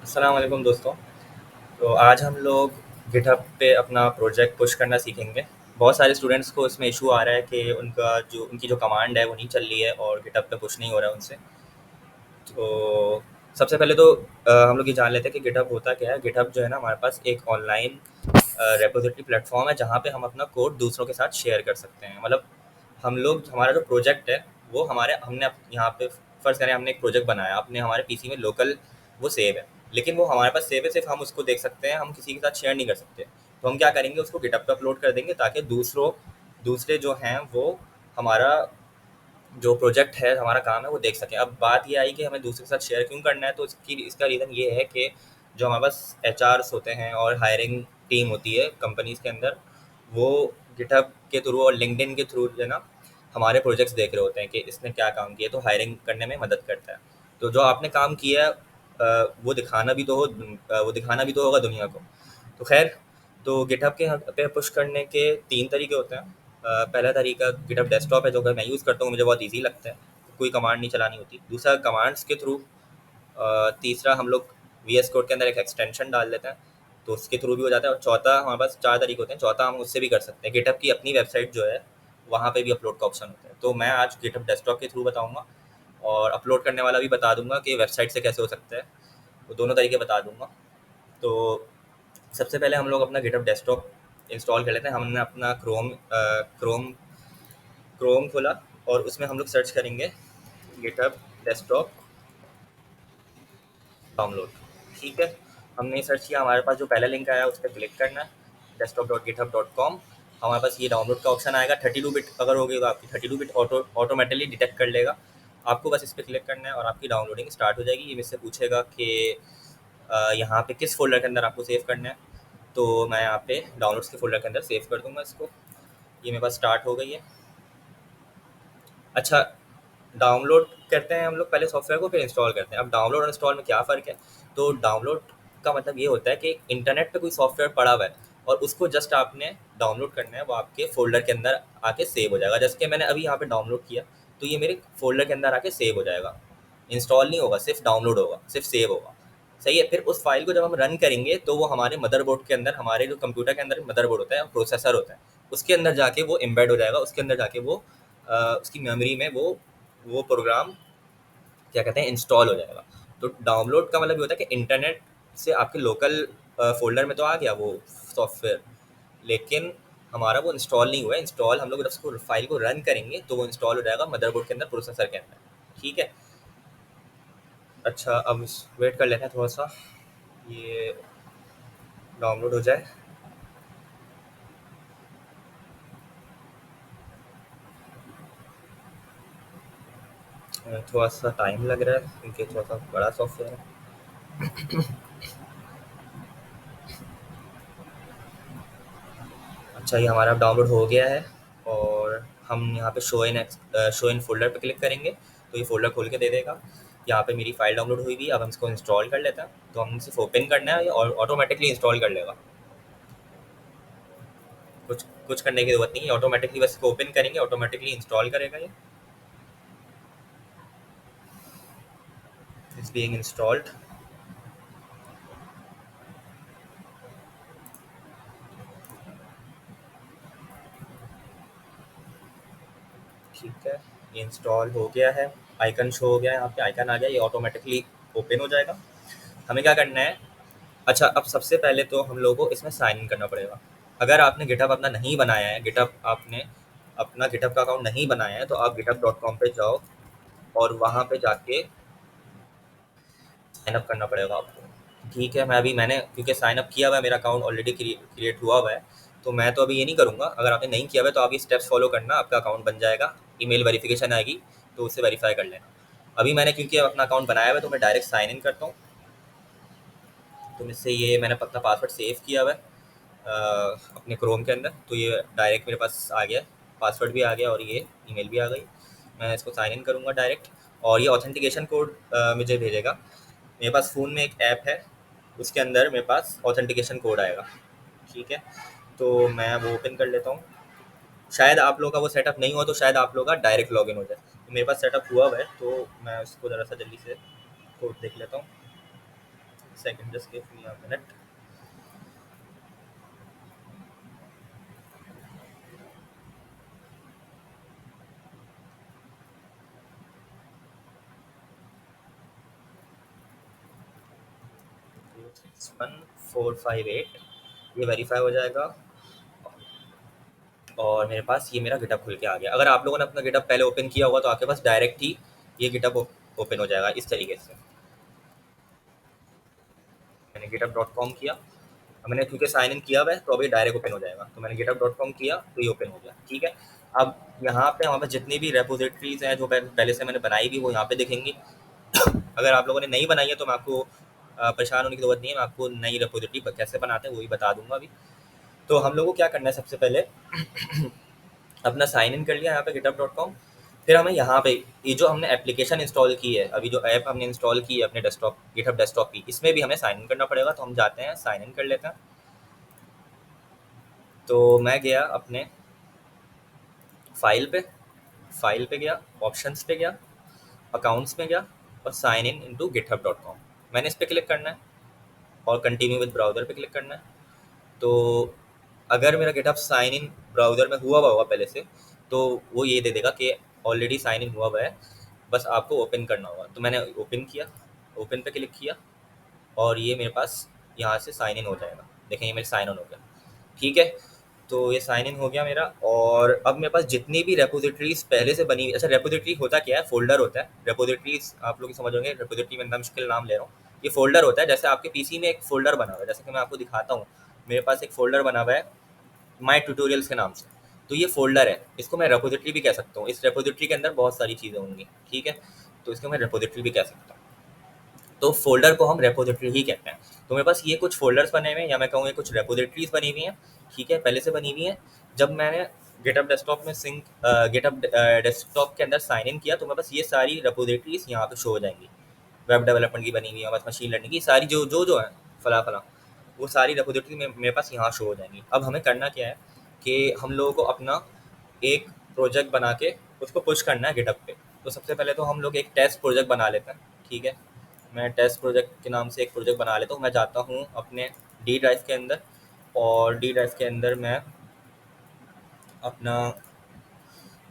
अस्सलाम वालेकुम दोस्तों। तो आज हम लोग गिटहब पे अपना प्रोजेक्ट पुश करना सीखेंगे। बहुत सारे स्टूडेंट्स को इसमें इशू आ रहा है कि उनकी जो कमांड है वो नहीं चल रही है और गिटहब पे पुश नहीं हो रहा है उनसे। तो सबसे पहले तो हम लोग ये जान लेते हैं कि गिटहब होता क्या है। गिटहब जो है ना, हमारे पास एक ऑनलाइन रेपोजिटरी प्लेटफॉर्म है जहाँ पे हम अपना कोड दूसरों के साथ शेयर कर सकते हैं। मतलब हम लोग, हमारा जो प्रोजेक्ट है वो हमारे हमने यहाँ पे फ़र्ज़ करें हमने एक प्रोजेक्ट बनाया, अपने हमारे पीसी में लोकल वो सेव है, लेकिन वो हमारे पास सेव है, सिर्फ हम उसको देख सकते हैं, हम किसी के साथ शेयर नहीं कर सकते। तो हम क्या करेंगे, उसको गिटहब पे अपलोड कर देंगे ताकि दूसरे जो हैं वो हमारा जो प्रोजेक्ट है, हमारा काम है, वो देख सकें। अब बात ये आई कि हमें दूसरे के साथ शेयर क्यों करना है, तो इसका रीज़न ये है कि जो हमारे पास एचआर्स होते हैं और हायरिंग टीम होती है कंपनीज़ के अंदर, वो गिटहब के थ्रू और लिंक्डइन के थ्रू जो है ना, हमारे प्रोजेक्ट्स देख रहे होते हैं कि इसने क्या काम किया, तो हायरिंग करने में मदद करता है। तो जो आपने काम किया है वो दिखाना भी तो होगा दुनिया को। तो खैर, तो गिटहब के पे पुश करने के 3 तरीके होते हैं। पहला तरीका गिटहब डेस्कटॉप है, जो कि मैं यूज़ करता हूँ, मुझे बहुत ईज़ी लगता है, कोई कमांड नहीं चलानी होती। दूसरा कमांड्स के थ्रू। तीसरा हम लोग वीएस कोड के अंदर एक एक्सटेंशन डाल देते हैं, तो उसके थ्रू भी हो जाता है। और चौथा, हमारे पास 4 तरीके होते हैं, चौथा हम उससे भी कर सकते हैं। गिटहब की अपनी वेबसाइट जो है, वहाँ पे भी अपलोड का ऑप्शन होता है। तो मैं आज गिटहब डेस्कटॉप के थ्रू बताऊँगा और अपलोड करने वाला भी बता दूँगा कि वेबसाइट से कैसे हो सकता है, वो दोनों तरीके बता दूँगा। तो सबसे पहले हम लोग अपना गिटहब डेस्कटॉप इंस्टॉल कर लेते हैं। हमने अपना क्रोम खोला और उसमें हम लोग सर्च करेंगे गिटहब डेस्कटॉप डाउनलोड। ठीक है, हमने सर्च किया, हमारे पास जो पहला लिंक आया उस पर क्लिक करना है, desktop.github.com। हमारे पास ये डाउनलोड का ऑप्शन आएगा। 32 बिट अगर हो गई तो आपकी 32 बिट ऑटोमेटिकली डिटेक्ट कर लेगा। आपको बस इस पर क्लिक करना है और आपकी डाउनलोडिंग स्टार्ट हो जाएगी। ये मुझसे पूछेगा कि यहाँ पे किस फ़ोल्डर के अंदर आपको सेव करना है, तो मैं यहाँ पे डाउनलोड्स के फ़ोल्डर के अंदर सेव कर दूँगा इसको। ये मेरे पास स्टार्ट हो गई है। अच्छा, डाउनलोड करते हैं हम लोग पहले सॉफ्टवेयर को, फिर इंस्टॉल करते हैं। अब डाउनलोड और इंस्टॉल में क्या फ़र्क है? तो डाउनलोड का मतलब ये होता है कि इंटरनेट पे कोई सॉफ्टवेयर पड़ा हुआ है और उसको जस्ट आपने डाउनलोड करना है, वो आपके फ़ोल्डर के अंदर आके सेव हो जाएगा। जैसे कि मैंने अभी यहाँ पे डाउनलोड किया, तो ये मेरे फ़ोल्डर के अंदर आके सेव हो जाएगा। इंस्टॉल नहीं होगा, सिर्फ डाउनलोड होगा, सिर्फ सेव होगा। सही है। फिर उस फाइल को जब हम रन करेंगे तो वो हमारे मदरबोर्ड के अंदर, हमारे जो कंप्यूटर के अंदर मदरबोर्ड होता है, प्रोसेसर होता है, उसके अंदर जाके वो एम्बेड हो जाएगा। उसके अंदर जाके वो उसकी मेमोरी में वो प्रोग्राम क्या कहते हैं, इंस्टॉल हो जाएगा। तो डाउनलोड का मतलब ये होता है कि इंटरनेट से आपके लोकल फ़ोल्डर में तो आ गया वो सॉफ्टवेयर, लेकिन हमारा वो इंस्टॉल नहीं हुआ है। इंस्टॉल हम लोग जब उसको फाइल को रन करेंगे तो वो इंस्टॉल हो जाएगा मदरबोर्ड के अंदर, प्रोसेसर के अंदर। ठीक है। अच्छा, अब वेट कर लेते हैं थोड़ा सा, ये डाउनलोड हो जाए। थोड़ा सा टाइम लग रहा है क्योंकि थोड़ा सा बड़ा सॉफ्टवेयर है। अच्छा, ये हमारा डाउनलोड हो गया है और हम यहाँ पे शो इन फ़ोल्डर पे क्लिक करेंगे तो ये फ़ोल्डर खोल के दे देगा। यहाँ पे मेरी फ़ाइल डाउनलोड हुई हुई है। अब हम इसको इंस्टॉल कर लेते हैं। तो हम सिर्फ ओपन करना है और ऑटोमेटिकली इंस्टॉल कर लेगा। कुछ कुछ करने की ज़रूरत नहीं है, ऑटोमेटिकली बस इसको ओपन करेंगे, ऑटोमेटिकली इंस्टॉल करेगा ये। It's being installed. ठीक है, ये इंस्टॉल हो गया है। आइकन शो हो गया है, यहाँ पे आइकन आ गया, ये ऑटोमेटिकली ओपन हो जाएगा। हमें क्या करना है? अच्छा, अब सबसे पहले तो हम लोगों को इसमें साइन इन करना पड़ेगा। अगर आपने गिटहब अपना नहीं बनाया है, गिटहब आपने अपना गिटहब का अकाउंट नहीं बनाया है, तो आप github.com पे जाओ और वहाँ पे जाके साइन अप करना पड़ेगा आपको। ठीक है, मैंने क्योंकि साइन अप किया हुआ है, मेरा अकाउंट ऑलरेडी क्रिएट हुआ हुआ है, तो मैं तो अभी ये नहीं करूँगा। अगर आपने नहीं किया हुआ है तो आप ये स्टेप्स फॉलो करना, आपका अकाउंट बन जाएगा। ईमेल वेरिफिकेशन आएगी तो उससे वेरीफाई कर लेना। अभी मैंने क्योंकि अपना अकाउंट बनाया हुआ है तो मैं डायरेक्ट साइन इन करता हूँ। तो मुझसे ये मैंने अपना पासवर्ड सेव किया हुआ है अपने क्रोम के अंदर, तो ये डायरेक्ट मेरे पास आ गया, पासवर्ड भी आ गया और ये ईमेल भी आ गई। मैं इसको साइन इन करूँगा डायरेक्ट और ये ऑथेंटिकेशन कोड मुझे भेजेगा। मेरे पास फ़ोन में एक ऐप है, उसके अंदर मेरे पास ऑथेंटिकेशन कोड आएगा। ठीक है, तो मैं वो ओपन कर लेता हूँ। शायद आप लोगों का वो सेटअप नहीं हुआ, तो शायद आप लोगों का डायरेक्ट लॉगिन हो जाए। तो मेरे पास सेटअप हुआ हुआ है, तो मैं उसको ज़रा सा जल्दी से कोड देख लेता हूँ। Second, just give me a minute. Six one four five eight, ये वेरीफाई हो जाएगा और मेरे पास ये मेरा गिटअप खुल के आ गया। अगर आप लोगों ने अपना गिटअप पहले ओपन किया होगा तो आपके पास डायरेक्ट ही ये गिटअप ओपन हो जाएगा इस तरीके से। मैंने github.com किया, मैंने क्योंकि साइन इन किया हुआ है तो अभी डायरेक्ट ओपन हो जाएगा। तो मैंने github.com किया तो ये ओपन हो गया, ठीक है। अब यहाँ पे हमारे पास जितनी भी रेपोजिटरीज हैं जो पहले से मैंने बनाई भी, वो यहाँ पे दिखेंगी। अगर आप लोगों ने नहीं बनाई है तो मैं आपको परेशान होने की जरूरत नहीं है, मैं आपको नई रेपोजिटरी कैसे बनाते हैं वही बता दूंगा अभी। तो हम लोगों को क्या करना है, सबसे पहले अपना साइन इन कर लिया यहाँ पे github.com। फिर हमें यहाँ पे ये जो हमने एप्लीकेशन इंस्टॉल की है, अभी जो ऐप हमने इंस्टॉल की है अपने डेस्कटॉप गिटहब डेस्कटॉप की, इसमें भी हमें साइन इन करना पड़ेगा। तो हम जाते हैं साइन इन कर लेते हैं। तो मैं गया अपने फाइल पे गया, ऑप्शंस पे गया, अकाउंट्स में गया और साइन इन इनटू github.com, मैंने इस पर क्लिक करना है और कंटिन्यू विद ब्राउज़र पे क्लिक करना है। तो अगर मेरा गिटहब साइन इन ब्राउज़र में हुआ होगा पहले से, तो वो ये दे देगा कि ऑलरेडी साइन इन हुआ हुआ है, बस आपको ओपन करना होगा। तो मैंने ओपन किया, ओपन पे क्लिक किया और ये मेरे पास यहाँ से साइन इन हो जाएगा। देखें ये मेरे साइन इन हो गया, ठीक है। तो ये साइन इन हो गया मेरा। और अब मेरे पास जितनी भी रेपोजिटरीज पहले से बनी हुई, अच्छा रेपोजिटरी होता क्या है, फोल्डर होता है। रेपोजिटरीज आप लोग समझ होंगे, रेपोजिटरी में इतना मुश्किल नाम ले रहा हूँ। ये फोल्डर होता है, जैसे आपके पीसी में एक फोल्डर बना हुआ है, जैसे कि मैं आपको दिखाता हूँ। मेरे पास एक फोल्डर बना हुआ है माई ट्यूटोरियल्स के नाम से। तो ये फोल्डर है, इसको मैं रेपोजिटरी भी कह सकता हूँ। इस रेपोजिटरी के अंदर बहुत सारी चीज़ें होंगी, ठीक है। तो इसको मैं रेपोजिटरी भी कह सकता हूँ। तो फोल्डर को हम रेपोजिटरी ही कहते हैं। तो मेरे पास ये कुछ फोल्डर्स बने हुए हैं, या मैं कहूँ ये कुछ रेपोजिटरीज बनी हुई हैं, ठीक है, पहले से बनी हुई हैं। जब मैंने गिटहब डेस्कटॉप में गिटहब डेस्कटॉप के अंदर साइन इन किया तो मेरे पास ये सारी रेपोजिटरीज यहाँ पे शो हो जाएंगी। वेब डेवलपमेंट की बनी हुई है, बस मशीन लर्निंग की सारी जो है फला फला, वो सारी रेपोजिटरी में मेरे पास यहाँ शो हो जाएंगी। अब हमें करना क्या है कि हम लोगों को अपना एक प्रोजेक्ट बना के उसको पुश करना है गिटहब पे। तो सबसे पहले तो हम लोग एक टेस्ट प्रोजेक्ट बना लेते हैं, ठीक है। मैं टेस्ट प्रोजेक्ट के नाम से एक प्रोजेक्ट बना लेता हूँ। मैं जाता हूँ अपने डी ड्राइव के अंदर और डी ड्राइव के अंदर मैं अपना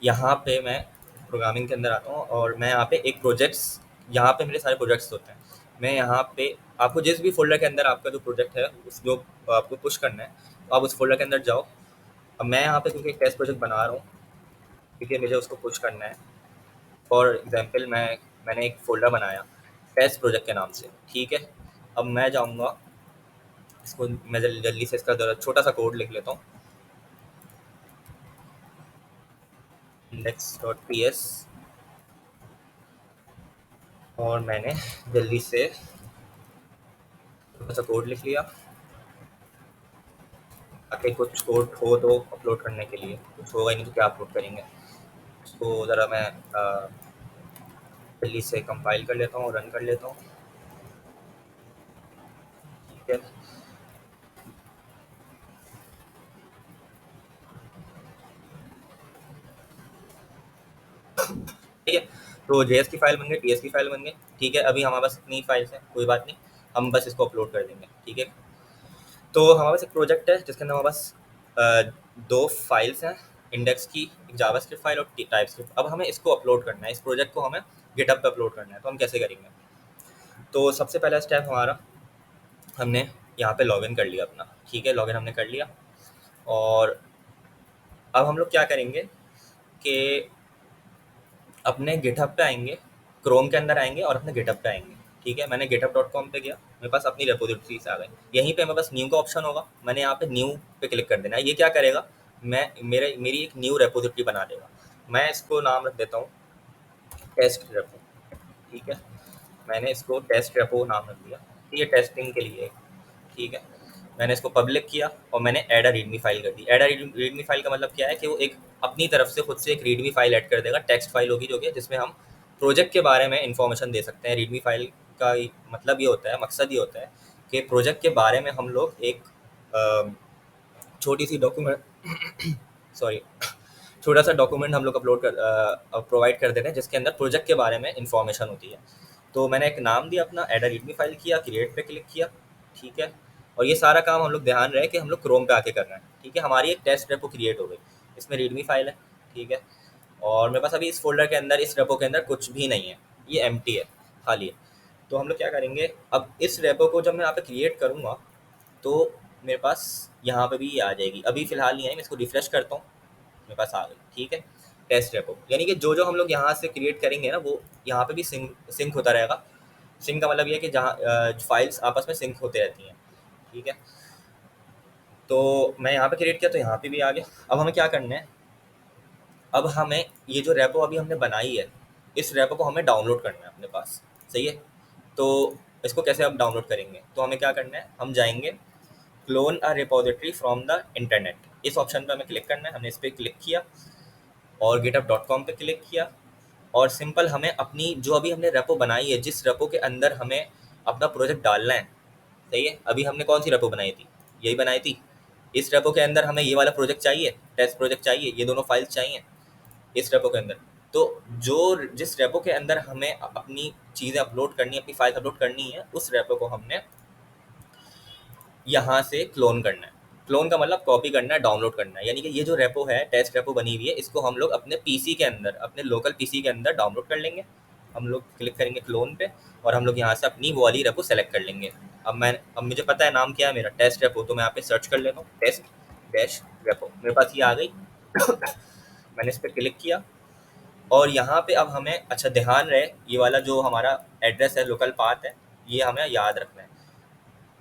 यहाँ पे मैं प्रोग्रामिंग के अंदर आता हूँ और मैं यहाँ पे एक प्रोजेक्ट्स, यहाँ पे मेरे सारे प्रोजेक्ट्स होते हैं। मैं यहाँ पे आपको जिस भी फोल्डर के अंदर आपका जो प्रोजेक्ट है उस जो आपको पुश करना है, तो आप उस फोल्डर के अंदर जाओ। अब मैं यहाँ पे क्योंकि एक टेस्ट प्रोजेक्ट बना रहा हूँ, क्योंकि मुझे उसको पुश करना है। फॉर एग्जांपल मैंने एक फ़ोल्डर बनाया टेस्ट प्रोजेक्ट के नाम से, ठीक है। अब मैं जाऊँगा इसको, मैं जल्दी से इसका ज़रा छोटा सा कोड लिख लेता हूँ, index.ps। और मैंने जल्दी से छोटा सा कोड लिख लिया ताकि कुछ कोड हो तो अपलोड करने के लिए। कुछ होगा ही नहीं तो क्या अपलोड करेंगे। उसको ज़रा मैं जल्दी से कंपाइल कर लेता हूँ, रन कर लेता हूँ, ठीक है। ठीक है, तो जेएस की फाइल बन गई, टीएस की फाइल बन गई, ठीक है। अभी हमारे पास इतनी फाइल्स हैं, कोई बात नहीं, हम बस इसको अपलोड कर देंगे, ठीक है। तो हमारे पास एक प्रोजेक्ट है जिसके अंदर हमारे पास दो फाइल्स हैं, इंडेक्स की एक जावास्क्रिप्ट फाइल और टाइपस्क्रिप्ट। अब हमें इसको अपलोड करना है, इस प्रोजेक्ट को हमें गिटहब पे अपलोड करना है। तो हम कैसे करेंगे, तो सबसे पहला स्टेप हमारा, हमने यहाँ पे लॉगिन कर लिया अपना, ठीक है, लॉगिन हमने कर लिया। और अब हम लोग क्या करेंगे कि अपने गिटहब पे आएंगे, क्रोम के अंदर आएंगे और अपने गिटहब पे आएंगे, ठीक है। मैंने github.com पे गया, मेरे पास अपनी रेपोजिटरीज आ गई। यहीं पे मेरे पास न्यू का ऑप्शन होगा, मैंने यहाँ पे न्यू पे क्लिक कर देना है। ये क्या करेगा, मेरी एक न्यू रेपोजिटरी बना देगा। मैं इसको नाम रख देता हूँ टेस्ट रेपो, ठीक है। मैंने इसको टेस्ट रेपो नाम रख दिया, ये टेस्टिंग के लिए, ठीक है। मैंने इसको पब्लिक किया और मैंने ऐड अ रीडमी फाइल कर दी। ऐड अ रीडमी फाइल का मतलब क्या है कि वो एक अपनी तरफ से खुद से एक रीडमी फाइल ऐड कर देगा, टेक्स्ट फाइल होगी जो कि जिसमें हम प्रोजेक्ट के बारे में इंफॉर्मेशन दे सकते हैं। रीडमी फाइल का मतलब ये होता है, मकसद ये होता है कि प्रोजेक्ट के बारे में हम लोग एक छोटी सी डॉक्यूमेंट सॉरी छोटा सा डॉक्यूमेंट हम लोग अपलोड कर प्रोवाइड कर देते हैं जिसके अंदर प्रोजेक्ट के बारे में इंफॉर्मेशन होती है। तो मैंने एक नाम दिया अपना, ऐड अ रीडमी फाइल किया, क्रिएट पे क्लिक किया, ठीक है। और ये सारा काम हम लोग ध्यान रहे कि हम लोग क्रोम पे आके कर रहे हैं, ठीक है। हमारी एक टेस्ट रेपो क्रिएट हो गई, इसमें रीडमी फाइल है, ठीक है। और मेरे पास अभी इस फ़ोल्डर के अंदर, इस रेपो के अंदर कुछ भी नहीं है, ये एम्प्टी है, खाली है। तो हम लोग क्या करेंगे, अब इस रेपो को जब मैं यहाँ पे क्रिएट करूँगा तो मेरे पास यहाँ पे भी ये आ जाएगी। अभी फ़िलहाल नहीं आई, मैं इसको रिफ्रेश करता हूँ, मेरे पास आ गई, ठीक है। टेस्ट रेपो यानी कि जो जो हम लोग यहाँ से क्रिएट करेंगे ना, वो यहाँ पे भी सिंक होता रहेगा। सिंक का मतलब ये है कि जहाँ फाइल्स आपस में सिंक होते रहती हैं, ठीक है। तो मैं यहाँ पे क्रिएट किया तो यहाँ पे भी आ गया। अब हमें क्या करना है, अब हमें ये जो रेपो अभी हमने बनाई है, इस रेपो को हमें डाउनलोड करना है अपने पास, सही है। तो इसको कैसे अब डाउनलोड करेंगे, तो हमें क्या करना है, हम जाएंगे clone a repository from the internet, इस ऑप्शन पर हमें क्लिक करना है। हमने इस पर क्लिक किया और github.com पे क्लिक किया, और सिंपल हमें अपनी जो अभी हमने रेपो बनाई है, जिस रेपो के अंदर हमें अपना प्रोजेक्ट डालना है, सही है। अभी हमने कौन सी रेपो बनाई थी, यही बनाई थी। इस रेपो के अंदर हमें ये वाला प्रोजेक्ट चाहिए, टेस्ट प्रोजेक्ट चाहिए, ये दोनों फाइल्स चाहिए इस रेपो के अंदर। तो जो जिस रेपो के अंदर हमें अपनी चीज़ें अपलोड करनी है, अपनी फाइल अपलोड करनी है, उस रेपो को हमने यहाँ से क्लोन करना है। क्लोन का मतलब कॉपी करना है, डाउनलोड करना है। यानी कि ये जो रेपो है, टेस्ट रेपो बनी हुई है, इसको हम लोग अपने पीसी के अंदर, अपने लोकल पीसी के अंदर डाउनलोड कर लेंगे। हम लोग क्लिक करेंगे क्लोन पे, और हम लोग यहाँ से अपनी वो वाली रेपो सेलेक्ट कर लेंगे। अब मुझे पता है नाम क्या है मेरा, टेस्ट रेपो, तो मैं यहाँ पे सर्च कर लेता हूँ, टेस्ट डैश रेपो, मेरे पास ये आ गई। मैंने इस पर क्लिक किया, और यहाँ पे अब हमें, अच्छा ध्यान रहे, ये वाला जो हमारा एड्रेस है, लोकल पाथ है, ये हमें याद रखना है।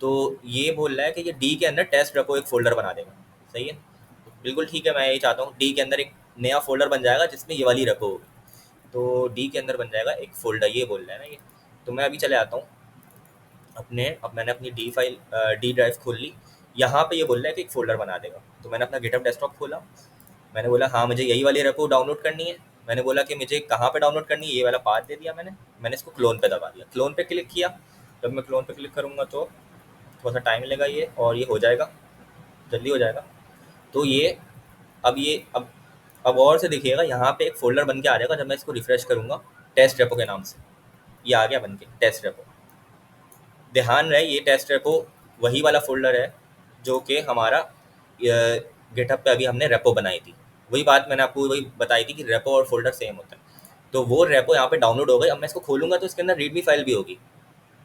तो ये बोल रहा है कि ये डी के अंदर टेस्ट रेपो एक फ़ोल्डर बना देगा, सही है। बिल्कुल ठीक है, मैं यही चाहता हूँ, डी के अंदर एक नया फ़ोल्डर बन जाएगा जिसमें ये वाली रेपो होगी। तो डी के अंदर बन जाएगा एक फ़ोल्डर, ये बोल रहा है ना ये। तो मैं अभी चले आता हूँ अपने, अब मैंने अपनी डी फाइल, डी ड्राइव खोल ली। यहाँ पे ये बोल रहा है कि एक फ़ोल्डर बना देगा। तो मैंने अपना गिटहब डेस्कटॉप खोला, मैंने बोला हाँ मुझे यही वाली रेपो डाउनलोड करनी है। मैंने बोला कि मुझे कहाँ पे डाउनलोड करनी है, ये वाला पाथ दे दिया मैंने इसको क्लोन पे दबा दिया, क्लोन पे क्लिक किया। जब मैं क्लोन पे क्लिक करूँगा तो थोड़ा सा टाइम लगेगा ये, और ये हो जाएगा, जल्दी हो जाएगा। तो ये अब और से देखिएगा, यहाँ पे एक फ़ोल्डर बन के आ जाएगा जब मैं इसको रिफ़्रेश करूँगा, टेस्ट रेपो के नाम से। ये आ गया बन के टेस्ट रेपो। ध्यान रहे, ये टेस्ट रेपो वही वाला फ़ोल्डर है जो कि हमारा गिटहब पे अभी हमने रेपो बनाई थी। वही बात मैंने आपको वही बताई थी कि रेपो और फ़ोल्डर सेम होता है। तो वो रेपो यहाँ पे डाउनलोड हो गई। अब मैं इसको खोलूँगा तो इसके अंदर रीडमी फ़ाइल भी होगी,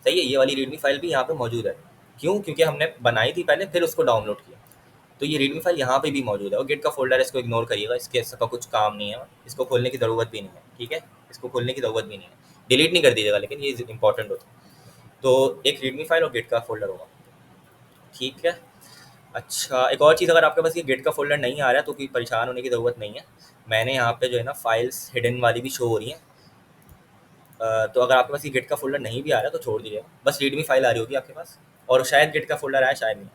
सही है। ये वाली रीडमी फ़ाइल भी यहाँ पे मौजूद है। क्यों? क्योंकि हमने बनाई थी पहले, फिर उसको डाउनलोड किया। तो ये रीडमी फाइल यहाँ पे भी मौजूद है, और गिट का फोल्डर है, इसको इग्नोर करिएगा, इसके इसका कुछ काम नहीं है, इसको खोलने की ज़रूरत भी नहीं है, ठीक है। इसको खोलने की ज़रूरत भी नहीं है, डिलीट नहीं कर दीजिएगा, लेकिन ये इंपॉर्टेंट होता है। तो एक रीडमी फाइल और गिट का फोल्डर होगा, ठीक है। अच्छा, एक और चीज़, अगर आपके पास ये गिट का फोल्डर नहीं आ रहा है तो कोई परेशान होने की ज़रूरत नहीं है। मैंने यहाँ पे जो है ना, फाइल्स हिडन वाली भी शो हो रही हैं। तो अगर आपके पास ये गिट का फोल्डर नहीं भी आ रहा है तो छोड़ दीजिएगा, बस रीडमी फाइल आ रही होगी आपके पास, और शायद गिट का फोल्डर आया, शायद नहीं।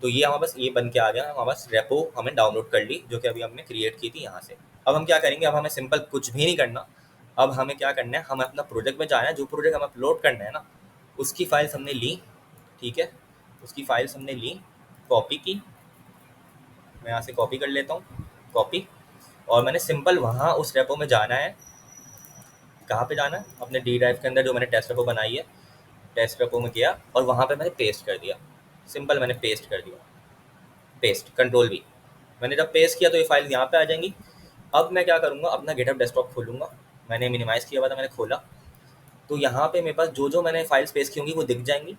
तो ये हमारे पास ये बन के आ गया, हमारे पास रेपो हमने डाउनलोड कर ली, जो कि अभी हमने क्रिएट की थी यहाँ से। अब हम क्या करेंगे, अब हमें सिंपल कुछ भी नहीं करना। अब हमें क्या करना है, हमें अपना प्रोजेक्ट में जाना है, जो प्रोजेक्ट हमें अपलोड करना है ना, उसकी फाइल्स हमने ली, ठीक है। उसकी फाइल्स हमने ली, कॉपी की, मैं यहाँ से कॉपी कर लेता हूँ, कॉपी। और मैंने सिंपल वहाँ उस रेपो में जाना है। कहाँ पे जाना है, अपने डी ड्राइव के अंदर जो मैंने टेस्ट रेपो बनाई है, टेस्ट रेपो में गया, और वहाँ पे मैंने पेस्ट कर दिया। सिंपल मैंने पेस्ट कर दिया, पेस्ट कंट्रोल वी। मैंने जब पेस्ट किया तो ये फाइल यहाँ पे आ जाएंगी। अब मैं क्या करूँगा, अपना गिटहब डेस्कटॉप खोलूँगा। मैंने मिनिमाइज़ किया हुआ था, मैंने खोला। तो यहाँ पे मेरे पास जो जो मैंने फाइल्स पेस्ट की होंगी वो दिख जाएंगी।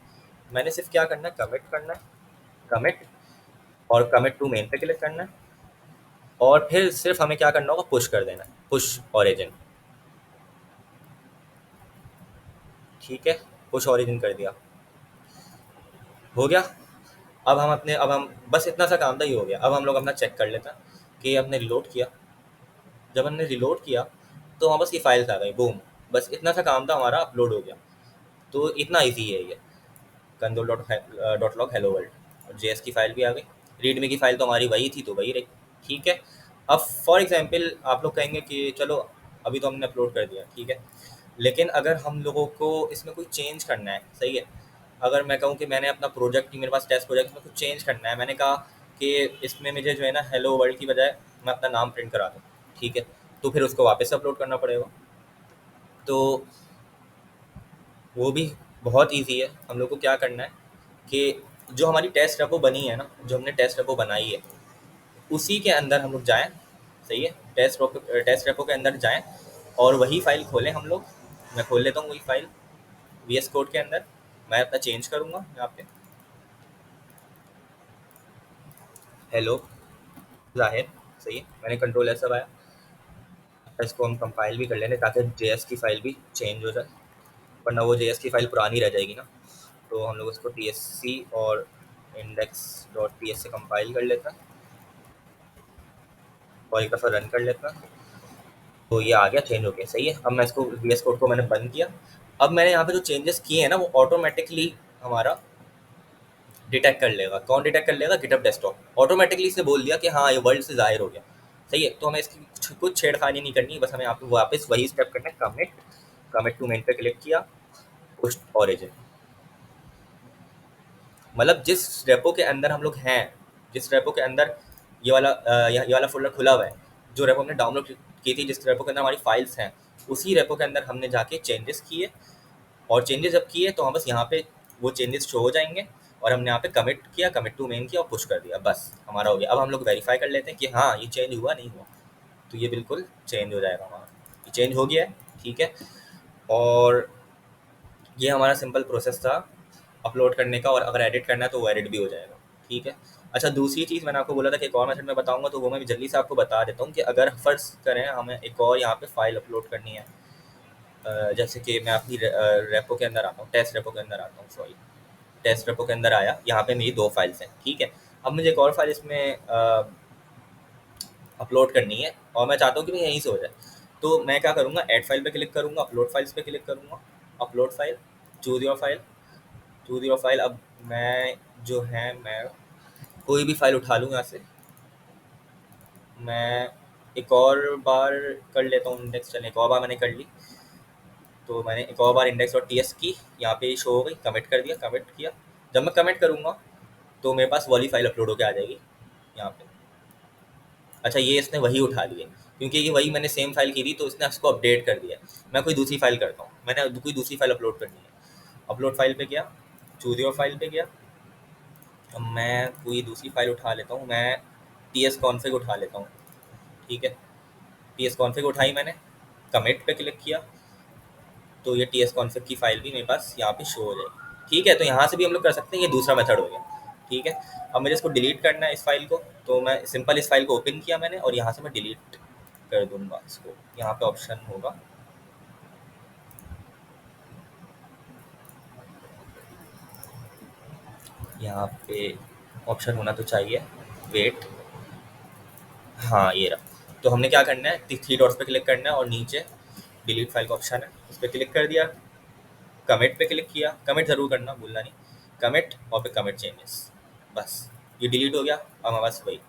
मैंने सिर्फ क्या करना है, कमिट करना है, कमिट, और कमिट टू मेन पे क्लिक करना है। और फिर सिर्फ हमें क्या करना होगा, पुश कर देना है, पुश ऑरिजिन, ठीक है। पुश ऑरिजिन कर दिया, हो गया। अब हम बस इतना सा काम था, ये हो गया। अब हम लोग अपना चेक कर लेते हैं कि हमने रिलोड किया। जब हमने रिलोड किया तो वहाँ बस ये फाइल्स आ गई, बूम। बस इतना सा काम था, हमारा अपलोड हो गया। तो इतना ईजी है ये, console dot log hello world. और जेएस की फ़ाइल भी आ गई, रीडमी की फ़ाइल तो हमारी वही थी तो वही रही, ठीक है। अब फॉर एग्जांपल आप लोग कहेंगे कि चलो अभी तो हमने अपलोड कर दिया, ठीक है, लेकिन अगर हम लोगों को इसमें कोई चेंज करना है, सही है। अगर मैं कहूँ कि मैंने अपना प्रोजेक्ट, मेरे पास टेस्ट प्रोजेक्ट में कुछ चेंज करना है, मैंने कहा कि इसमें मुझे जो है ना, हेलो वर्ल्ड की बजाय मैं अपना नाम प्रिंट करा दूँ, ठीक है। तो फिर उसको वापस से अपलोड करना पड़ेगा। तो वो भी बहुत ईज़ी है। हम लोग को क्या करना है कि जो हमारी टेस्ट रेपो बनी है ना, जो हमने टेस्ट रेपो बनाई है, उसी के अंदर हम लोग जाएँ, सही है? टेस्ट रेपो के अंदर जाएँ और वही फ़ाइल खोलें हम लोग। मैं खोल लेता हूँ वही फ़ाइल वीएस कोड के अंदर। मैं अपना चेंज करूँगा यहाँ पे, हेलो ज़ाहिर, सही है? मैंने कंट्रोल एस दबाया। इसको हम कंपाइल भी कर लेंगे ताकि जेएस की फ़ाइल भी चेंज हो जाए, वरना वो जेएस की फ़ाइल पुरानी रह जाएगी ना। तो हम लोग उसको टीएससी और इंडेक्स डॉट पीएस से कंपाइल कर लेते हैं और एक दफ़ा रन कर लेते हैं। तो ये आ गया, चेंज हो गया, सही है। अब मैं इसको वीएस कोड को मैंने बंद किया। अब मैंने यहाँ पे जो चेंजेस किए हैं ना, वो ऑटोमेटिकली हमारा डिटेक्ट कर लेगा। कौन डिटेक्ट कर लेगा? गिटहब डेस्कटॉप ऑटोमेटिकली इसने बोल दिया कि हाँ, ये वर्ल्ड से ज़ाहिर हो गया, सही है। तो हमें इसकी कुछ छेड़खानी नहीं करनी, बस हमें यहाँ पे वापस वही स्टेप करना है। कमिट टू मेन पे क्लिक किया, पुश ऑरिजिन। मतलब जिस रेपो के अंदर हम लोग हैं, जिस रेपो के अंदर ये वाला फ़ोल्डर खुला हुआ है, जो रेपो हमने डाउनलोड की थी, जिस रेपो के अंदर हमारी फाइल्स हैं, उसी रेपो के अंदर हमने जाके चेंजेस किए। और चेंजेस जब किए तो हम बस यहाँ पे वो चेंजेस शो हो जाएंगे और हमने यहाँ पे कमिट किया, कमिट टू मेन किया और पुश कर दिया, बस हमारा हो गया। अब हम लोग वेरीफाई कर लेते हैं कि हाँ, ये चेंज हुआ नहीं हुआ। तो ये बिल्कुल चेंज हो जाएगा हमारा, ये चेंज हो गया है, ठीक है। और ये हमारा सिंपल प्रोसेस था अपलोड करने का, और अगर एडिट करना है तो वो एडिट भी हो जाएगा, ठीक है। अच्छा, दूसरी चीज़ मैंने आपको बोला था कि एक और मेथड में बताऊंगा, तो वो मैं भी जल्दी से आपको बता देता हूँ कि अगर फर्ज करें हमें एक और यहाँ पे फाइल अपलोड करनी है। जैसे कि मैं अपनी रेपो के अंदर आता हूँ, टेस्ट रेपो के अंदर आता हूँ, सॉरी, टेस्ट रेपो के अंदर आया। यहाँ पे मेरी दो फाइल्स हैं, ठीक है। अब मुझे एक और फाइल इसमें अपलोड करनी है और मैं चाहता हूँ कि मैं यहीं से हो जाए। तो मैं क्या करूँगा, ऐड फाइल पे क्लिक करूँगा, अपलोड फाइल्स पे क्लिक करूँगा, upload file, choose your file, choose your file. अब मैं जो है, मैं कोई भी फाइल उठा लूँ यहाँ से। मैं एक और बार कर लेता हूँ इंडेक्स, चले एक और बार मैंने कर ली। तो मैंने एक और बार इंडेक्स डॉट टी एस की, यहाँ पे शो हो गई, कमिट कर दिया, कमिट किया। जब मैं कमिट करूँगा तो मेरे पास वाली फाइल अपलोड होकर आ जाएगी यहाँ पे। अच्छा, ये इसने वही उठा ली है, क्योंकि ये वही मैंने सेम फाइल की थी, तो इसने उसको अपडेट कर दिया है। मैं कोई दूसरी फाइल करता हूँ, मैंने कोई दूसरी फाइल अपलोड करनी है। अपलोड फाइल पे गया, चूज योर फाइल पे गया। अब मैं कोई दूसरी फाइल उठा लेता हूँ, मैं टी एस कॉन्फ़िग उठा लेता हूँ, ठीक है। टी एस कॉन्फ़िग उठाई मैंने, कमिट पे क्लिक किया, तो ये टी एस कॉन्फ़िग की फाइल भी मेरे पास यहाँ पे शो हो जाएगी, ठीक है। तो यहाँ से भी हम लोग कर सकते हैं, ये दूसरा मेथड हो गया, ठीक है। अब मुझे इसको डिलीट करना है, इस फाइल को। तो मैं सिंपल इस फाइल को ओपन किया मैंने और यहाँ से मैं डिलीट कर दूंगा इसको। यहाँ पे ऑप्शन होगा, यहाँ पे ऑप्शन होना तो चाहिए, वेट, हाँ ये रहा। तो हमने क्या करना है, थ्री डॉट्स पे क्लिक करना है और नीचे डिलीट फाइल का ऑप्शन है, उस पर क्लिक कर दिया, कमिट पे क्लिक किया, कमिट ज़रूर करना भूलना नहीं, कमिट और फिर कमिट चेंजेस, बस ये डिलीट हो गया। अब हमारे पास वही।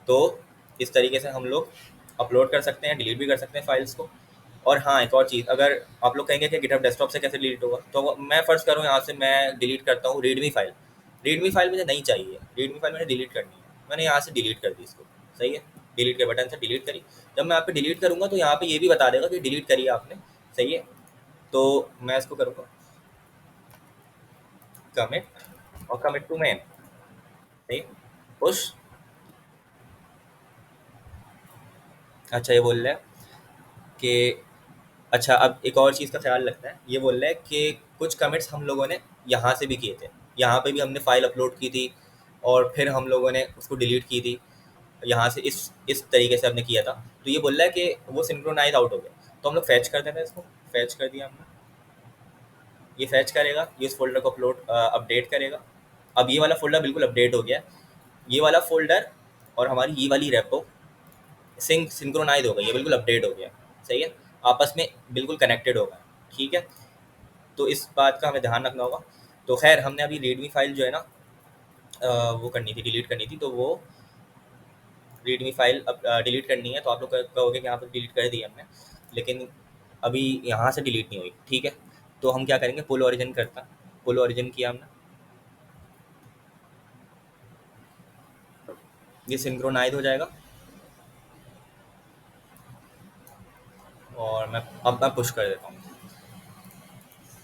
तो इस तरीके से हम लोग अपलोड कर सकते हैं, डिलीट भी कर सकते हैं फाइल्स को। और हाँ, एक और चीज़, अगर आप लोग कहेंगे कि गिटहब डेस्कटॉप से कैसे डिलीट होगा, तो मैं फ़र्ज़ करूँ यहाँ से मैं डिलीट करता हूँ रीडमी फाइल। रीडमी फाइल मुझे नहीं चाहिए, रीडमी फाइल मैंने डिलीट करनी है, मैंने यहाँ से डिलीट कर दी इसको, सही है। डिलीट के बटन से डिलीट करी। जब मैं यहाँ पे डिलीट करूँगा तो यहाँ पे ये भी बता देगा कि डिलीट करी है आपने, सही है। तो मैं इसको करूँगा कमिट और कमिट टू मेन, सही, पुश। अच्छा, ये बोल रहा है कि अच्छा, अब एक और चीज़ का ख्याल रखना है। ये बोल रहा है कि कुछ कमिट्स हम लोगों ने यहाँ से भी किए थे, यहाँ पे भी हमने फ़ाइल अपलोड की थी और फिर हम लोगों ने उसको डिलीट की थी, यहाँ से इस तरीके से हमने किया था। तो ये बोल रहा है कि वो सिंक्रोनाइज आउट हो गया, तो हम लोग फैच कर देते हैं इसको। फैच कर दिया हमने, ये फैच करेगा, ये इस फोल्डर को अपडेट करेगा। अब ये वाला फ़ोल्डर बिल्कुल अपडेट हो गया। ये वाला फ़ोल्डर और हमारी ये वाली रेपो सिंक्रोनाइज हो गई, ये बिल्कुल अपडेट हो गया, सही है। आपस में बिल्कुल कनेक्टेड होगा, ठीक है। तो इस बात का हमें ध्यान रखना होगा। तो खैर, हमने अभी रीडमी फाइल जो है ना, वो करनी थी, डिलीट करनी थी। तो वो रीडमी फाइल अब डिलीट करनी है, तो आप लोग कहोगे कि यहाँ पर डिलीट कर दी हमने, लेकिन अभी यहाँ से डिलीट नहीं हुई, ठीक है। तो हम क्या करेंगे, पुल ओरिजिन करता, पुल ओरिजिन किया हमने, ये सिंक्रोनाइज हो जाएगा। और मैं अब मैं पुश कर देता हूँ,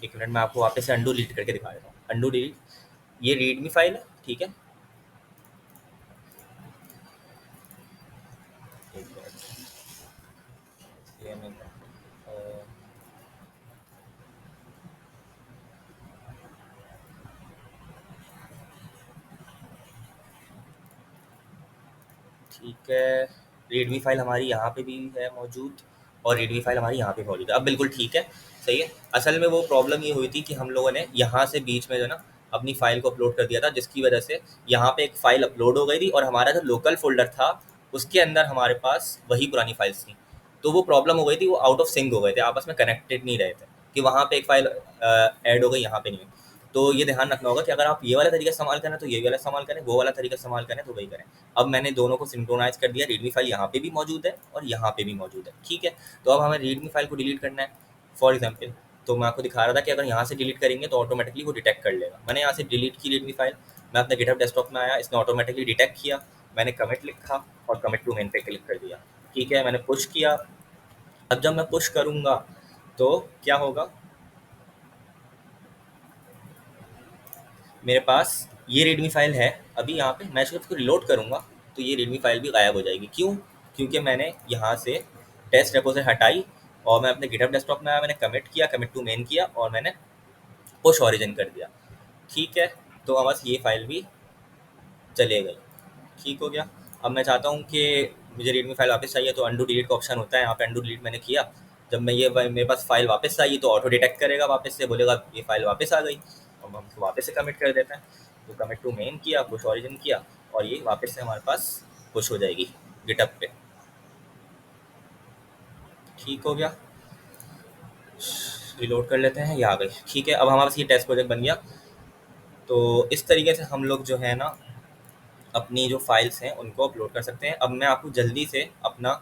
एक मिनट मैं आपको वापस से अंडू डिलीट करके दिखा देता हूँ। अंडू डिलीट, ये रीडमी फाइल है, ठीक है। एक मिनट, ये मैं ठीक है, रीडमी फाइल हमारी यहाँ पे भी है मौजूद और रीडमी फाइल हमारी यहाँ पे मौजूद है। अब बिल्कुल ठीक है, सही है। असल में वो प्रॉब्लम ये हुई थी कि हम लोगों ने यहाँ से बीच में जो है ना अपनी फ़ाइल को अपलोड कर दिया था, जिसकी वजह से यहाँ पे एक फ़ाइल अपलोड हो गई थी और हमारा जो लोकल फ़ोल्डर था उसके अंदर हमारे पास वही पुरानी फाइल्स थी। तो वो प्रॉब्लम हो गई थी, वो आउट ऑफ सिंक हो गए थे, आपस में कनेक्टेड नहीं रहे थे कि वहाँ पे एक फ़ाइल ऐड हो गई, यहाँ पे नहीं हुई। तो ये ध्यान रखना होगा कि अगर आप ये वाला तरीका इस्तेमाल करें तो ये वाला इस्तेमाल करें, वो वाला तरीका इस्तेमाल करें तो वही करें। अब मैंने दोनों को सिंक्रोनाइज़ कर दिया, रीडमी फाइल यहाँ पे भी मौजूद है और यहाँ पे भी मौजूद है, ठीक है। तो अब हमें रीडमी फाइल को डिलीट करना है। फॉर एग्जाम्पल, तो मैं आपको दिखा रहा था कि अगर यहाँ से डिलीट करेंगे तो ऑटोमेटिकली वो डिटेक्ट कर लेगा। मैंने यहाँ से डिलीट की रीडमी फाइल, मैं अपने गिटहब डेस्कटॉप में आया, इसने ऑटोमेटिकली डिटेक्ट किया, मैंने कमिट लिखा और कमिट टू मेन पे क्लिक कर दिया, ठीक है। मैंने पुश किया। अब जब मैं पुश करूँगा तो क्या होगा, मेरे पास ये रीडमी फाइल है अभी यहाँ पे, मैं इसको रिलोड करूँगा तो ये रीडमी फाइल भी गायब हो जाएगी। क्यों? क्योंकि मैंने यहाँ से टेस्ट रेपो से हटाई और मैं अपने गिटहब डेस्कटॉप में आया, मैंने कमिट किया, कमिट टू मेन किया और मैंने पुश ऑरिजिन कर दिया, ठीक है। तो अब बस ये फाइल भी चले गई, ठीक हो गया। अब मैं चाहता हूँ कि मुझे रीडमी फाइल वापस चाहिए तो अंडू डिलीट का ऑप्शन होता है, यहाँ पे अंडू डिलीट मैंने किया। जब मैं ये मेरे पास फाइल वापस आई तो ऑटो डिटेक्ट करेगा, वापस से बोलेगा ये फाइल वापस आ गई और हम उसको वापस से कमिट कर देते हैं। तो कमिट टू मेन किया, पुश ऑरिजिन किया और ये वापस से हमारे पास पुश हो जाएगी गिटअप पे, ठीक हो गया। रिलोड कर लेते हैं, ये आ गई, ठीक है। अब हमारे पास ये टेस्ट प्रोजेक्ट बन गया। तो इस तरीके से हम लोग जो है ना अपनी जो फाइल्स हैं उनको अपलोड कर सकते हैं। अब मैं आपको जल्दी से अपना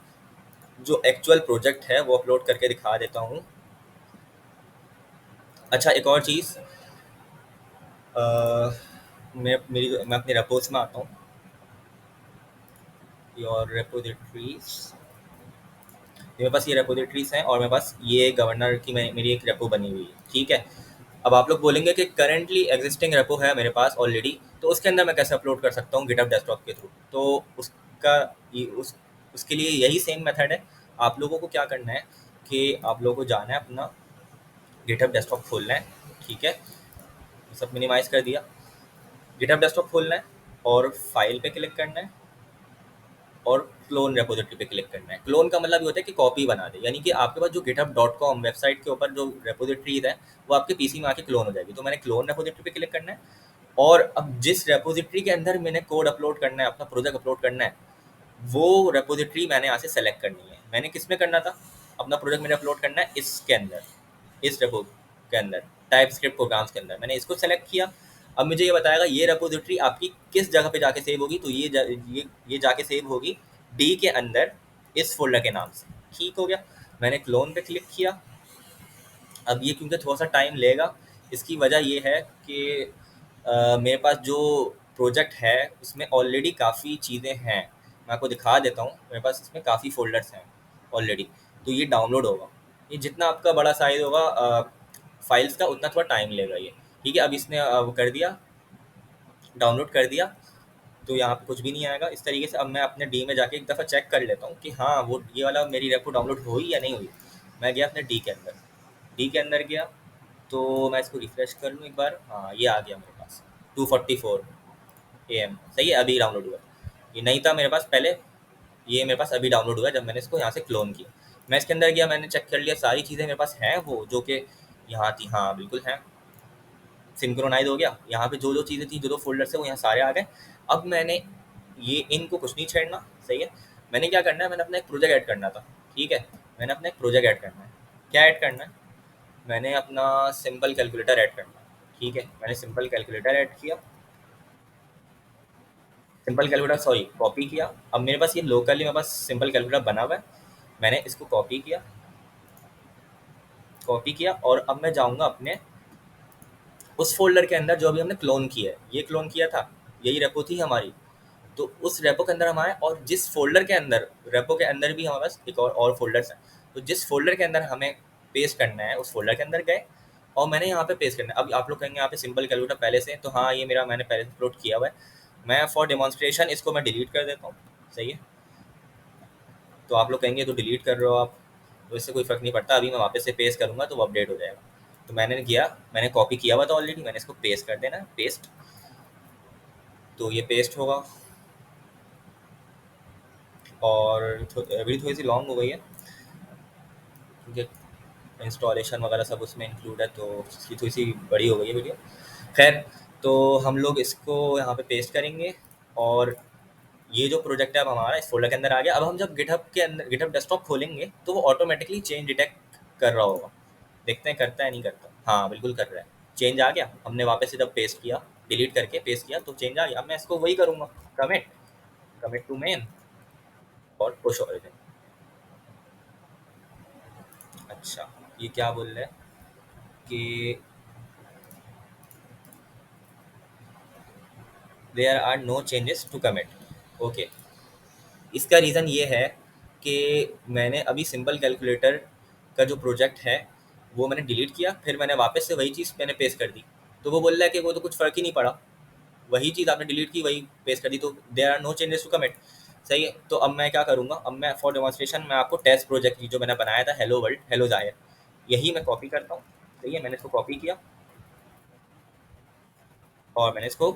जो एक्चुअल प्रोजेक्ट है वो अपलोड करके दिखा देता हूँ। अच्छा, एक और चीज़, मैं अपने रेपोज में आता हूँ, योर रेपोजिटरीज, मेरे पास ये रेपोजिटरीज हैं और मेरे पास ये गवर्नर की मेरी एक रेपो बनी हुई है, ठीक है। अब आप लोग बोलेंगे कि करंटली एग्जिस्टिंग रेपो है मेरे पास ऑलरेडी, तो उसके अंदर मैं कैसे अपलोड कर सकता हूँ गिटहब डेस्कटॉप के थ्रू। तो उसका उसके लिए यही सेम मेथड है। आप लोगों को क्या करना है कि आप लोगों को जाना है, अपना गिटहब डेस्कटॉप खोलना है, ठीक है। सब मिनिमाइज़ कर दिया, गिटहब डेस्कटॉप खोलना है और फाइल पे क्लिक करना है और क्लोन रेपोजिटरी पे क्लिक करना है। क्लोन का मतलब ये होता है कि कॉपी बना दे, यानी कि आपके पास जो github.com वेबसाइट के ऊपर जो रेपोजिटरीज है वो आपके पीसी में आके क्लोन हो जाएगी। तो मैंने क्लोन रेपोजिटरी पे क्लिक करना है और अब जिस रेपोजिटरी के अंदर मैंने कोड अपलोड करना है, अपना प्रोजेक्ट अपलोड करना है, वो रेपोजिटरी मैंने यहाँ से सेलेक्ट करनी है। मैंने किस में करना था, अपना प्रोजेक्ट मैंने अपलोड करना है इसके अंदर, इस रेपो के अंदर, टाइप स्क्रिप्ट प्रोग्राम्स के अंदर, मैंने इसको सेलेक्ट किया। अब मुझे ये बताएगा ये रेपोजिटरी आपकी किस जगह पे जाके सेव होगी, तो ये जाके सेव होगी डी के अंदर, इस फोल्डर के नाम से, ठीक हो गया। मैंने क्लोन पे क्लिक किया। अब ये क्योंकि थोड़ा सा टाइम लेगा, इसकी वजह ये है कि मेरे पास जो प्रोजेक्ट है उसमें ऑलरेडी काफ़ी चीज़ें हैं। मैं आपको दिखा देता हूँ, मेरे पास इसमें काफ़ी फ़ोल्डर्स हैं ऑलरेडी। तो ये डाउनलोड होगा, ये जितना आपका बड़ा साइज़ होगा फाइल्स का उतना थोड़ा टाइम लेगा ये, ठीक है। अब इसने वो कर दिया, डाउनलोड कर दिया, तो यहाँ पे कुछ भी नहीं आएगा इस तरीके से। अब मैं अपने डी में जाके एक दफ़ा चेक कर लेता हूँ कि हाँ वो ये वाला मेरी रेपो डाउनलोड हुई या नहीं हुई। मैं गया अपने डी के अंदर, डी के अंदर गया तो मैं इसको रिफ्रेश कर लूँ एक बार, हाँ ये आ गया मेरे पास 2:44 AM, सही है, अभी डाउनलोड हुआ। ये नहीं था मेरे पास पहले, ये मेरे पास अभी डाउनलोड हुआ है जब मैंने इसको यहाँ से क्लोन किया। मैं इसके अंदर गया, मैंने चेक कर लिया सारी चीज़ें मेरे पास हैं वो जो कि यहाँ थी, हाँ बिल्कुल हैं, सिंक्रोनाइज हो गया। यहाँ पे जो जो चीज़ें थी, जो जो फोल्डर से वो यहाँ सारे आ गए। अब मैंने ये इनको कुछ नहीं छेड़ना, सही है। मैंने क्या करना है, मैंने अपना एक प्रोजेक्ट ऐड करना था, ठीक है। मैंने अपना एक प्रोजेक्ट ऐड करना है, क्या ऐड करना है, मैंने अपना सिंपल कैलकुलेटर ऐड करना है, ठीक है। मैंने सिंपल कैलकुलेटर ऐड किया, सिंपल कैलकुलेटर सॉरी कॉपी किया। अब मेरे पास ये लोकली मेरे पास सिंपल कैलकुलेटर बना हुआ है, मैंने इसको कॉपी किया, कॉपी किया और अब मैं जाऊँगा अपने उस फ़ोल्डर के अंदर जो अभी हमने क्लोन किया है। ये क्लोन किया था, यही रेपो थी हमारी, तो उस रेपो के अंदर हम आए और जिस फ़ोल्डर के अंदर, रेपो के अंदर भी हमारे पास एक और फ़ोल्डर्स हैं, तो जिस फ़ोल्डर के अंदर हमें पेस्ट करना है उस फ़ोल्डर के अंदर गए और मैंने यहाँ पे पेस्ट करना है। अब आप लोग कहेंगे यहाँ पे सिंपल कैलकुलेटर पहले से है, तो हाँ ये मेरा मैंने पहले से अपलोड किया हुआ है। मैं फॉर डेमोन्स्ट्रेशन इसको मैं डिलीट कर देता हूँ। सही है। तो आप लोग कहेंगे तो डिलीट कर रहे हो आप, तो इससे कोई फ़र्क नहीं पड़ता। अभी मैं वापस से पेस्ट करूँगा तो वो अपडेट हो जाएगा। तो मैंने किया, मैंने कॉपी किया हुआ था ऑलरेडी, मैंने इसको पेस्ट कर देना, पेस्ट। तो ये पेस्ट होगा। और वीडियो थोड़ी सी लॉन्ग हो गई है क्योंकि इंस्टॉलेशन वगैरह सब उसमें इंक्लूड है, तो इसकी थोड़ी सी बड़ी हो गई है वीडियो। खैर, तो हम लोग इसको यहाँ पे पेस्ट करेंगे। और ये जो प्रोजेक्ट है अब हमारा इस फोल्डर के अंदर आ गया। अब हम जब गिटहब के अंदर गिटहब डेस्कटॉप खोलेंगे तो वो ऑटोमेटिकली चेंज डिटेक्ट कर रहा होगा। देखते हैं करता है नहीं करता। हाँ बिल्कुल कर रहा है। चेंज आ गया। हमने वापस से जब पेस्ट किया, डिलीट करके पेस्ट किया तो चेंज आ गया। अब मैं इसको वही करूँगा, कमिट, कमिट टू मेन और पुश ऑरिजिन। अच्छा, ये क्या बोल रहा है कि there are no changes to commit. Okay, इसका रीज़न ये है कि मैंने अभी सिंपल कैलकुलेटर का जो प्रोजेक्ट है वो मैंने डिलीट किया, फिर मैंने वापस से वही चीज़ मैंने पेस्ट कर दी। तो वो बोल रहा है कि वो तो कुछ फ़र्क ही नहीं पड़ा, वही चीज़ आपने डिलीट की वही पेस्ट कर दी, तो there are no changes to commit. सही है। तो अब मैं क्या करूँगा, अब मैं फॉर डेमोन्स्ट्रेशन मैं आपको टेस्ट प्रोजेक्ट की जो मैंने बनाया था, हेलो वर्ल्ड हेलो जायर, यही मैं कॉपी करता हूँ। सही है, मैंने इसको कॉपी किया और मैंने इसको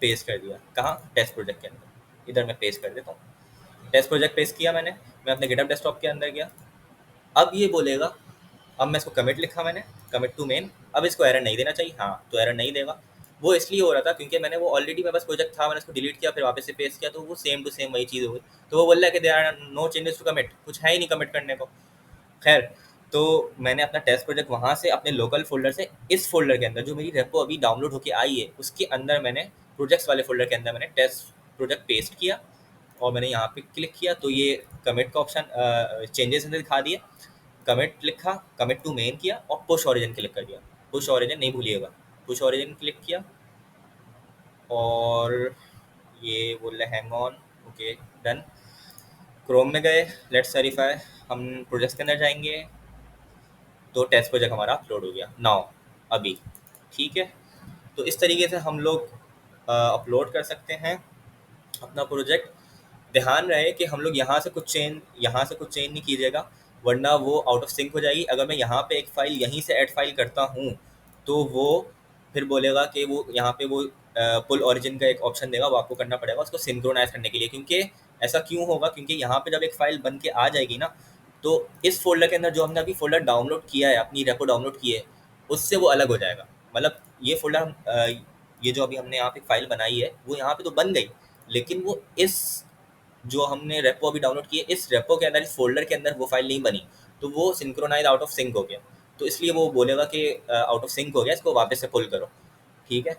पेस्ट कर दिया। कहाँ, टेस्ट प्रोजेक्ट के अंदर, इधर मैं पेस्ट कर देता हूँ। टेस्ट प्रोजेक्ट पेस्ट किया मैंने, मैं अपने गिटहब डेस्कटॉप के अंदर गया। अब ये बोलेगा, अब मैं इसको कमिट लिखा मैंने, कमिट टू मेन। अब इसको एरर नहीं देना चाहिए, हाँ तो एरर नहीं देगा। वो इसलिए हो रहा था क्योंकि मैंने वो ऑलरेडी मेरे पास प्रोजेक्ट था, मैंने उसको डिलीट किया फिर वापस से पेस्ट किया, तो वो सेम टू सेम वही चीज़ हो गई। तो वो बोल रहा है कि there are no changes to commit, कुछ है ही नहीं कमिट करने को। खैर, तो मैंने अपना टेस्ट प्रोजेक्ट वहाँ से अपने लोकल फ़ोल्डर से इस फ़ोल्डर के अंदर जो मेरी रेपो अभी डाउनलोड होके आई है उसके अंदर मैंने प्रोजेक्ट्स वाले फ़ोल्डर के अंदर मैंने टेस्ट प्रोजेक्ट पेस्ट किया। और मैंने यहाँ पे क्लिक किया तो ये कमिट का ऑप्शन चेंजेस दिखा दिए। कमिट लिखा, कमिट टू मेन किया और पुश ऑरिजिन क्लिक कर दिया। पुश ऑरिजिन नहीं भूलिएगा, पुश ऑरिजिन क्लिक किया। और ये बोल रहे hang on, okay done. Chrome में गए, लेट्स वेरीफाई, हम प्रोजेक्ट्स के अंदर जाएंगे तो टेस्ट प्रोजेक्ट हमारा अपलोड हो गया नाउ, अभी। ठीक है। तो इस तरीके से हम लोग अपलोड कर सकते हैं अपना प्रोजेक्ट। ध्यान रहे कि हम लोग यहाँ से कुछ चेंज नहीं कीजिएगा, वरना वो आउट ऑफ सिंक हो जाएगी। अगर मैं यहाँ पे एक फ़ाइल यहीं से ऐड फाइल करता हूँ तो वो फिर बोलेगा कि वो यहाँ पे वो पुल ओरिजिन का एक ऑप्शन देगा, वो आपको करना पड़ेगा उसको सिंक्रोनाइज करने के लिए। क्योंकि ऐसा क्यों होगा, क्योंकि यहाँ पे जब एक फ़ाइल बन के आ जाएगी ना, तो इस फ़ोल्डर के अंदर जो हमने अभी फ़ोल्डर डाउनलोड किया है, अपनी रेपो डाउनलोड की है, उससे वो अलग हो जाएगा। मतलब ये फ़ोल्डर ये जो अभी हमने यहाँ पे फ़ाइल बनाई है वो यहाँ पे तो बन गई, लेकिन वो इस जो हमने रेपो अभी डाउनलोड की है इस रेपो के अंदर, इस फोल्डर के अंदर वो फाइल नहीं बनी, तो वो सिंक्रोनाइज आउट ऑफ सिंक हो गया। तो इसलिए वो बोलेगा कि आउट ऑफ सिंक हो गया, इसको वापस से पुल करो। ठीक है।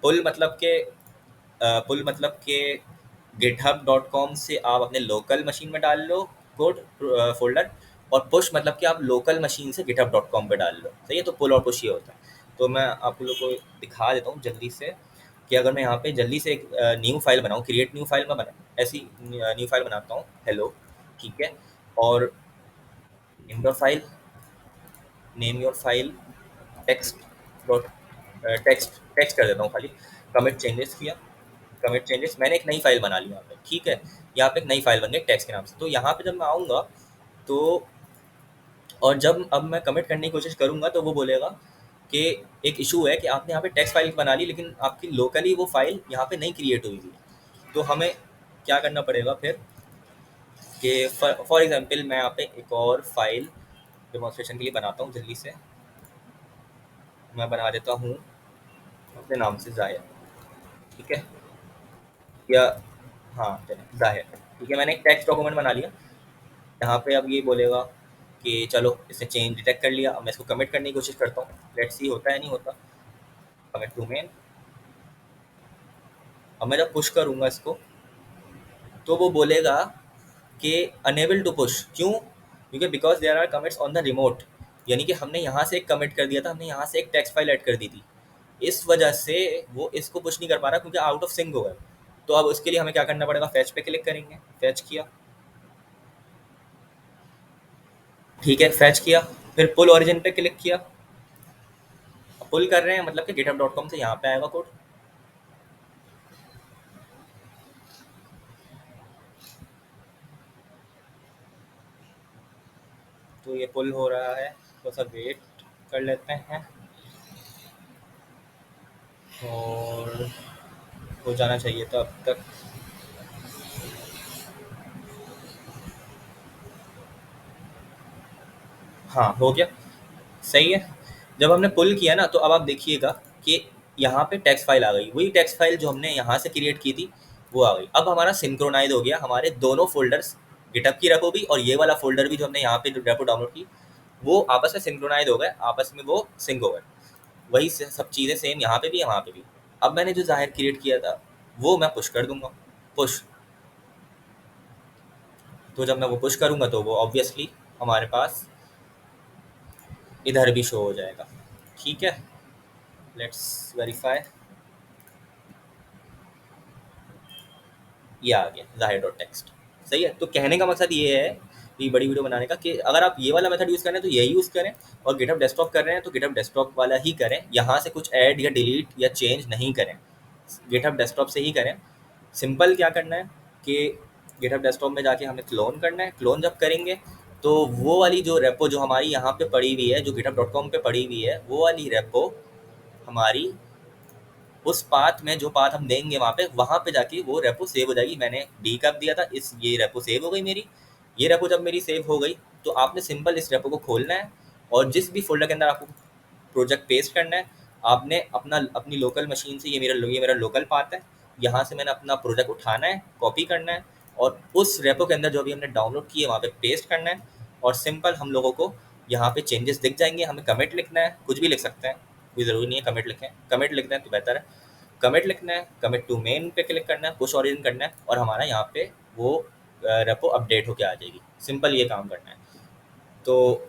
पुल मतलब के पुल मतलब के github.com से आप अपने लोकल मशीन में डाल लो कोड फोल्डर, और पुश मतलब कि आप लोकल मशीन से github.com पे डाल लो। सही है। तो पुल और पुश ये होता है। तो मैं आप लोगों को दिखा देता हूँ जल्दी से कि अगर मैं यहाँ पे जल्दी से एक न्यू फाइल बनाऊँ, क्रिएट न्यू फाइल में बना ऐसी न्यू फाइल बनाता हूँ, हेलो। ठीक है। और name your file, name your file text dot text text कर देता हूँ खाली। कमिट चेंजेस किया, कमिट चेंजेस, मैंने एक नई फाइल बना ली यहाँ पे। ठीक है। यहाँ पे एक नई फाइल बन गई टेक्स्ट के नाम से। तो यहाँ पे जब मैं आऊँगा तो, और जब अब मैं कमिट करने की कोशिश करूँगा तो वो बोलेगा कि एक इशू है कि आपने यहाँ पे टेक्स्ट फाइल बना ली लेकिन आपकी लोकली वो फाइल यहाँ पे नहीं क्रिएट हुई थी। तो हमें क्या करना पड़ेगा फिर कि फॉर एग्जांपल मैं यहाँ पे एक और फाइल डेमोन्स्ट्रेशन के लिए बनाता हूँ जल्दी से। मैं बना देता हूँ अपने नाम से जाहिर। ठीक है। या हाँ चलिए जाहिर। ठीक है, मैंने एक टेक्स्ट डॉक्यूमेंट बना लिया। यहाँ पे अब ये बोलेगा कि चलो इसने चेंज डिटेक्ट कर लिया। अब मैं इसको कमिट करने की कोशिश करता हूँ, लेट्स सी होता है नहीं होता। Commit to main. अब मैं जब पुश करूँगा इसको तो वो बोलेगा कि अनेबल टू पुश। क्यों? क्योंकि because there are commits on the remote, यानी कि हमने यहाँ से एक कमिट कर दिया था, हमने यहाँ से एक टेक्स्ट फाइल ऐड कर दी थी, इस वजह से वो इसको पुश नहीं कर पा रहा क्योंकि आउट ऑफ सिंक हो गया। तो अब उसके लिए हमें क्या करना पड़ेगा, फैच पे क्लिक करेंगे। फैच किया। ठीक है, फैच किया। फिर पुल ओरिजिन पे क्लिक किया। पुल कर रहे हैं मतलब कि github.com से यहाँ पे आएगा कोड। तो ये पुल हो रहा है, थोड़ा सा वेट कर लेते हैं और हो जाना चाहिए तो अब तक। हाँ हो गया, सही है। जब हमने पुल किया ना तो अब आप देखिएगा कि यहाँ पे टेक्स्ट फाइल आ गई, वही टेक्स्ट फाइल जो हमने यहाँ से क्रिएट की थी वो आ गई। अब हमारा सिंक्रोनाइज हो गया, हमारे दोनों फोल्डर्स, गिटअप की रेपो भी और ये वाला फोल्डर भी जो हमने यहाँ पे जो रेपो डाउनलोड की वो आपस में सिंक्रोनाइज हो गए, आपस में वो सिंक हो गए। वही सब चीज़ें सेम यहाँ पे भी यहाँ पे भी। अब मैंने जो ज़ाहिर क्रिएट किया था वो मैं पुश कर दूंगा, पुश। तो जब मैं वो पुश करूंगा तो वो ऑब्वियसली हमारे पास इधर भी शो हो जाएगा। ठीक है, लेट्स वेरीफाई। ये आ गया ज़ाहिर डॉट टेक्स्ट। सही है। तो कहने का मकसद ये है कि बड़ी वीडियो बनाने का कि अगर आप ये वाला मेथड यूज़ करें तो ये यूज़ करें, और गिटहब डेस्कटॉप कर रहे हैं तो गिटहब डेस्कटॉप वाला ही करें, यहाँ से कुछ ऐड या डिलीट या चेंज नहीं करें, गिटहब डेस्कटॉप से ही करें। सिंपल क्या करना है कि गिटहब डेस्कटॉप में जाके हमें क्लोन करना है। क्लोन जब करेंगे तो वो वाली जो रेपो जो हमारी यहाँ पे पड़ी हुई है, जो github.com पे पड़ी हुई है, वो वाली रेपो हमारी उस पाथ में, जो पाथ हम देंगे वहाँ पे जाके वो रेपो सेव हो जाएगी। मैंने डी कब दिया था, इस ये रेपो सेव हो गई मेरी। ये रेपो जब मेरी सेव हो गई तो आपने सिंपल इस रेपो को खोलना है और जिस भी फोल्डर के अंदर आपको प्रोजेक्ट पेस्ट करना है, आपने अपनी लोकल मशीन से, ये मेरा लोकल पाथ है, यहाँ से मैंने अपना प्रोजेक्ट उठाना है, कॉपी करना है और उस रेपो के अंदर जो भी हमने डाउनलोड किए वहाँ पे पेस्ट करना है। और सिंपल हम लोगों को यहाँ पे चेंजेस दिख जाएंगे। हमें कमिट लिखना है, कुछ भी लिख सकते हैं, कोई ज़रूरी नहीं है कमिट लिखें, कमिट लिख दें तो बेहतर है। कमिट लिखना है, कमिट टू मेन पे क्लिक करना है, पुश ऑरिजिन करना है और हमारा यहाँ पे वो रेपो अपडेट होके आ जाएगी। सिंपल ये काम करना है। तो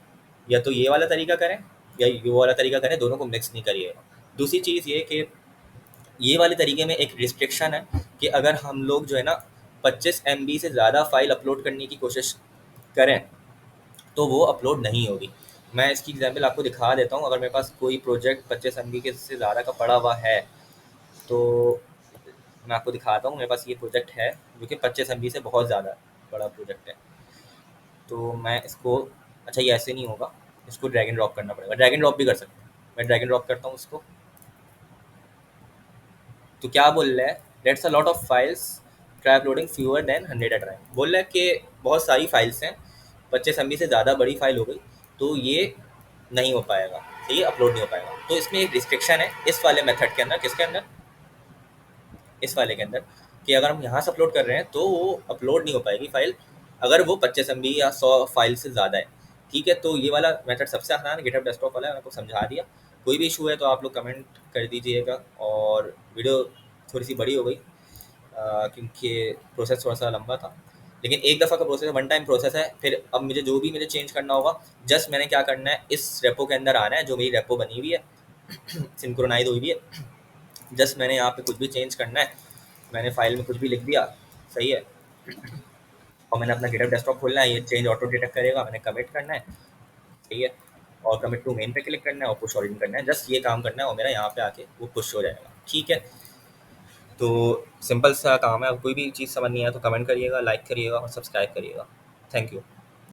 या तो ये वाला तरीका करें या ये वाला तरीका करें, दोनों को मिक्स नहीं करिएगा। दूसरी चीज़ ये कि ये वाले तरीके में एक रिस्ट्रिक्शन है कि अगर हम लोग जो है ना 25 MB से ज़्यादा फाइल अपलोड करने की कोशिश करें तो वो अपलोड नहीं होगी। मैं इसकी एग्जांपल आपको दिखा देता हूँ। अगर मेरे पास कोई प्रोजेक्ट 25 MB के से ज़्यादा का पड़ा हुआ है तो मैं आपको दिखाता हूँ। मेरे पास ये प्रोजेक्ट है जो कि 25 MB से बहुत ज़्यादा बड़ा प्रोजेक्ट है। तो मैं इसको, अच्छा ये ऐसे नहीं होगा, इसको ड्रैग एंड ड्रॉप करना पड़ेगा। ड्रैग एंड ड्रॉप भी कर सकते हैं, मैं ड्रैग एंड ड्रॉप करता हूँ उसको। तो क्या बोल रहा है, that's a lot of files, try uploading fewer than 100 at time. बोल रहा है कि बहुत सारी फाइल्स हैं, 25 MB से ज़्यादा बड़ी फाइल हो गई तो ये नहीं हो पाएगा, तो ये अपलोड नहीं हो पाएगा। तो इसमें एक रिस्ट्रिक्शन है इस वाले मेथड के अंदर। किसके अंदर? इस वाले के अंदर, कि अगर हम यहाँ से अपलोड कर रहे हैं तो वो अपलोड नहीं हो पाएगी फाइल अगर वो 25 MB या 100 फाइल से ज़्यादा है। ठीक है, तो ये वाला मेथड सबसे आसान है, गिटहब डेस्कटॉप वाला है, मैंने आपको समझा दिया। कोई भी इशू है तो आप लोग कमेंट कर दीजिएगा। और वीडियो थोड़ी सी बड़ी हो गई क्योंकि प्रोसेस थोड़ा सा लंबा था, लेकिन एक दफ़ा का प्रोसेस है, वन टाइम प्रोसेस है। फिर अब मुझे चेंज करना होगा, जस्ट मैंने क्या करना है, इस रेपो के अंदर आना है जो मेरी रेपो बनी हुई है, सिंक्रोनाइज हुई हुई है। जस्ट मैंने यहाँ पे कुछ भी चेंज करना है, मैंने फाइल में कुछ भी लिख दिया, सही है, और मैंने अपना गिटहब डेस्कटॉप खोलना है, ये चेंज ऑटो डिटेक्ट करेगा, मैंने कमिट करना है, सही है, और कमिट टू मेन पे क्लिक करना है और पुश ऑरिजिन करना है। जस्ट ये काम करना है और मेरा यहाँ पे आके वो पुश हो जाएगा। ठीक है, तो सिंपल सा काम है। अब कोई भी चीज़ समझ नहीं आया तो कमेंट करिएगा, लाइक करिएगा और सब्सक्राइब करिएगा। Thank you.